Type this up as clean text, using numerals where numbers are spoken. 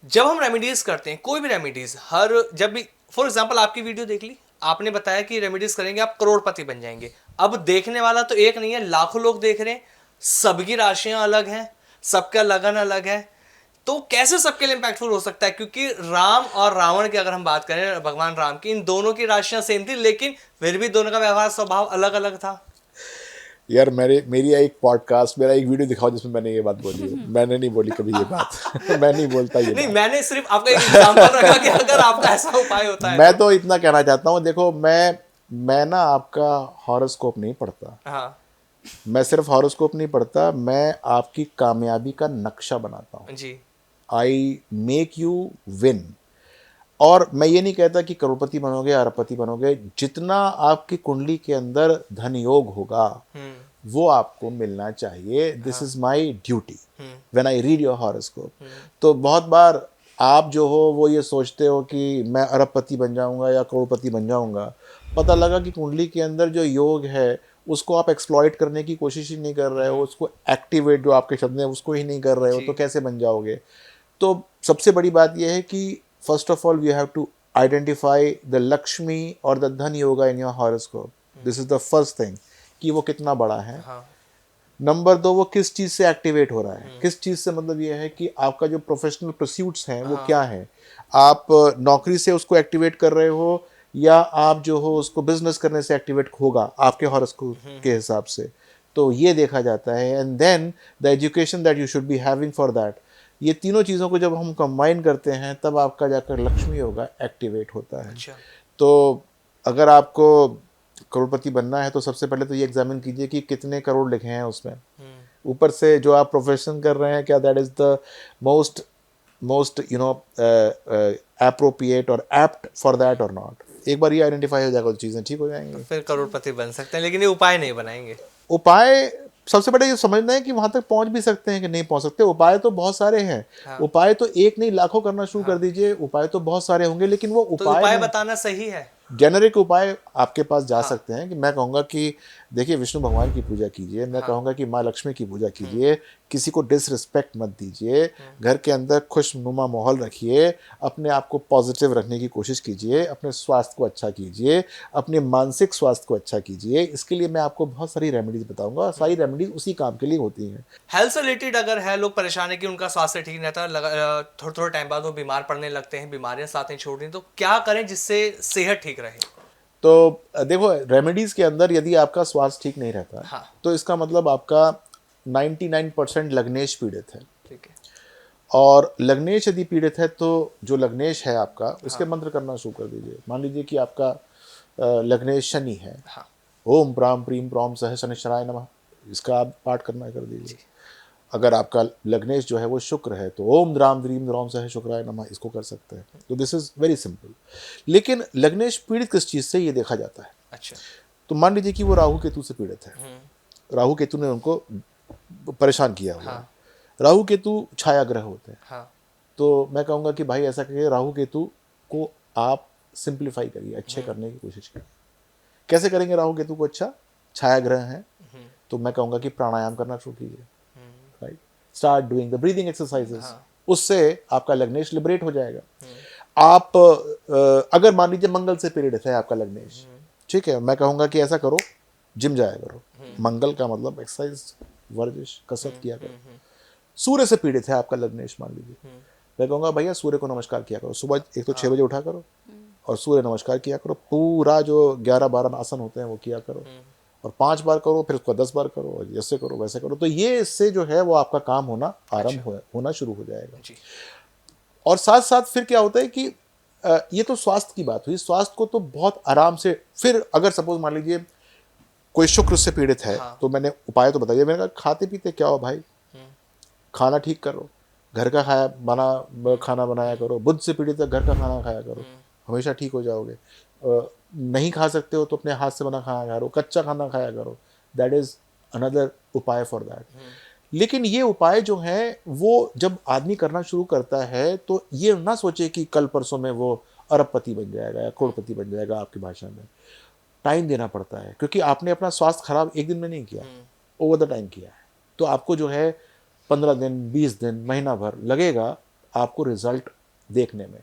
जब हम रेमेडीज करते हैं, कोई भी रेमेडीज, हर जब भी, फॉर एग्जांपल आपकी वीडियो देख ली, आपने बताया कि रेमेडीज करेंगे आप करोड़पति बन जाएंगे। अब देखने वाला तो एक नहीं है, लाखों लोग देख रहे हैं, सबकी राशियां अलग हैं, सबका लगन अलग है। तो कैसे सबके लिए इम्पैक्टफुल हो सकता है? क्योंकि राम और रावण की अगर हम बात करें, भगवान राम की, इन दोनों की राशियां सेम थी, लेकिन फिर भी दोनों का व्यवहार स्वभाव अलग अलग था। यार मेरी एक पॉडकास्ट, मेरा एक वीडियो दिखाओ जिसमें मैंने ये बात बोली है। मैंने नहीं बोली कभी ये बात। मैं नहीं बोलता ये नहीं, बात। मैंने सिर्फ आपका एक एग्जांपल रखा कि अगर आपका ऐसा उपाय होता है मैं तो। तो इतना कहना चाहता हूँ, देखो मैं ना आपका हॉरोस्कोप नहीं पढ़ता। हाँ मैं सिर्फ हॉरोस्कोप नहीं पढ़ता, मैं आपकी कामयाबी का नक्शा बनाता हूँ। जी। I make you win. और मैं ये नहीं कहता कि करोड़पति बनोगे अरबपति बनोगे, जितना आपकी कुंडली के अंदर धन योग होगा वो आपको मिलना चाहिए। This is my duty when I read your horoscope. तो बहुत बार आप जो हो वो ये सोचते हो कि मैं अरबपति बन जाऊंगा या करोड़पति बन जाऊंगा। पता लगा कि कुंडली के अंदर जो योग है उसको आप एक्सप्लॉइट करने की कोशिश ही नहीं कर रहे हो, उसको एक्टिवेट जो आपके शब्द हैं उसको ही नहीं कर रहे हो, जी। तो कैसे बन जाओगे? तो सबसे बड़ी बात यह है कि first of all you have to identify the Lakshmi और the Dhan yoga in your horoscope. This is the first thing कि वो कितना बड़ा है। हाँ। नंबर दो, वो किस चीज़ से एक्टिवेट हो रहा है। किस चीज़ से मतलब ये है कि आपका जो प्रोफेशनल परस्यूट्स हैं वो क्या है। आप नौकरी से उसको एक्टिवेट कर रहे हो या आप जो हो उसको बिजनेस करने से एक्टिवेट होगा आपके हॉरोस्कोप के हिसाब से। तो ये देखा जाता है। And then the education that you should be having for that. ये तीनों चीज़ों को जब हम कंबाइन करते हैं तब आपका जाकर लक्ष्मी योगा एक्टिवेट होता है। अच्छा। तो अगर आपको करोड़पति बनना है तो सबसे पहले तो ये एग्जामिन कीजिए कि कितने करोड़ लिखे हैं उसमें। ऊपर से जो आप प्रोफेशन कर रहे हैं क्या that is the most most appropriate और एप्ट फॉर दैट और नॉट। एक बार ये आइडेंटिफाई हो जाएगा तो चीज़ें ठीक हो तो जाएंगी। फिर करोड़पति बन सकते हैं, लेकिन ये उपाय नहीं बनाएंगे। उपाय सबसे बड़ा ये समझना है कि वहां तक पहुंच भी सकते हैं कि नहीं पहुंच सकते। उपाय तो बहुत सारे हैं। हाँ। उपाय तो एक नहीं लाखों करना शुरू कर हाँ। दीजिए। उपाय तो बहुत सारे होंगे लेकिन वो तो उपाय उपाय में बताना सही है। जेनरिक उपाय आपके पास जा हाँ। सकते हैं कि मैं कहूँगा कि देखिए विष्णु भगवान की पूजा कीजिए, मैं हाँ। कहूँगा कि माँ लक्ष्मी की पूजा कीजिए, किसी को डिसरिस्पेक्ट मत दीजिए, घर के अंदर खुशनुमा माहौल रखिए, अपने आप को पॉजिटिव रखने की कोशिश कीजिए, अपने स्वास्थ्य को अच्छा कीजिए, अपने मानसिक स्वास्थ्य को अच्छा कीजिए। इसके लिए मैं आपको बहुत सारी रेमेडीज बताऊंगा और सारी रेमेडीज उसी काम के लिए होती हैं। हेल्थ से रिलेटेड अगर है, लोग परेशान है कि उनका स्वास्थ्य ठीक नहीं रहता, थोड़े थोड़े टाइम बाद वो बीमार पड़ने लगते हैं, बीमारियां साथ नहीं छोड़ रही, तो क्या करें जिससे सेहत ठीक रहे? तो देखो रेमेडीज के अंदर यदि आपका स्वास्थ्य ठीक नहीं रहता हाँ। तो इसका मतलब आपका 99% लग्नेश पीड़ित है। ठीक है। और लग्नेश यदि पीड़ित है तो जो लग्नेश है आपका उसके हाँ। मंत्र करना शुरू कर दीजिए। मान लीजिए कि आपका लग्नेश शनि है। हाँ। ओम प्राम प्रीम प्रॉम सह शनिश्चराय नमः, इसका आप पाठ करना कर दीजिए। जी। अगर आपका लग्नेश जो है वो शुक्र है तो ओम द्राम द्रीम द्रौम सह शुक्राय नमः, इसको कर सकते हैं। तो दिस इज वेरी सिंपल। लेकिन लग्नेश पीड़ित किस चीज़ से ये देखा जाता है। अच्छा। तो मान लीजिए कि वो राहु केतु से पीड़ित है। राहु केतु ने उनको परेशान किया हुआ है। हाँ। राहु केतु छाया ग्रह होते हैं। हाँ। तो मैं कहूँगा कि भाई ऐसा करिए, राहु केतु को आप सिंप्लीफाई करिए, अच्छे करने की कोशिश करिए। कैसे करेंगे राहु केतु को अच्छा? छाया ग्रह हैं तो मैं कहूँगा कि प्राणायाम करना शुरू कीजिए। Right, start doing the breathing exercises. हाँ। उससे आपका लग्नेश लिबरेट हो जाएगा। आप अगर मान लीजिए मंगल से पीड़ित है आपका लग्नेश, ठीक है, मैं कहूँगा कि ऐसा करो, जिम जाया करो। मंगल का मतलब एक्सरसाइज, वर्जिश, कसरत किया करो। सूर्य से पीड़ित है आपका लग्नेश मान लीजिए, मैं कहूँगा भैया सूर्य को नमस्कार किया करो। सुबह एक तो 6 बजे उठा करो और सूर्य नमस्कार किया करो। पूरा जो 11-12 आसन होते हैं वो किया करो और 5 बार करो, फिर उसको 10 बार करो और जैसे करो वैसे करो। तो ये इससे जो है वो आपका काम होना आरंभ होना शुरू हो जाएगा। जी। और साथ साथ फिर क्या होता है कि ये तो स्वास्थ्य की बात हुई। स्वास्थ्य को तो बहुत आराम से, फिर अगर सपोज मान लीजिए कोई शुक्र से पीड़ित है हाँ। तो मैंने उपाय तो बताइए। मैंने कहा खाते पीते क्या हो भाई, खाना ठीक करो, घर का खाना बनाया करो। बुध से पीड़ित है, घर का खाना खाया करो, हमेशा ठीक हो जाओगे। नहीं खा सकते हो तो अपने हाथ से बना खाना खाया करो, कच्चा खाना खाया करो। दैट इज अनदर उपाय फॉर दैट। लेकिन ये उपाय जो है वो जब आदमी करना शुरू करता है तो ये ना सोचे कि कल परसों में वो अरबपति बन जाएगा या करोड़पति बन जाएगा। आपकी भाषा में टाइम देना पड़ता है क्योंकि आपने अपना स्वास्थ्य खराब एक दिन में नहीं किया, ओवर द टाइम किया है। तो आपको जो है 15 दिन, 20 दिन, महीना भर लगेगा आपको रिजल्ट देखने में।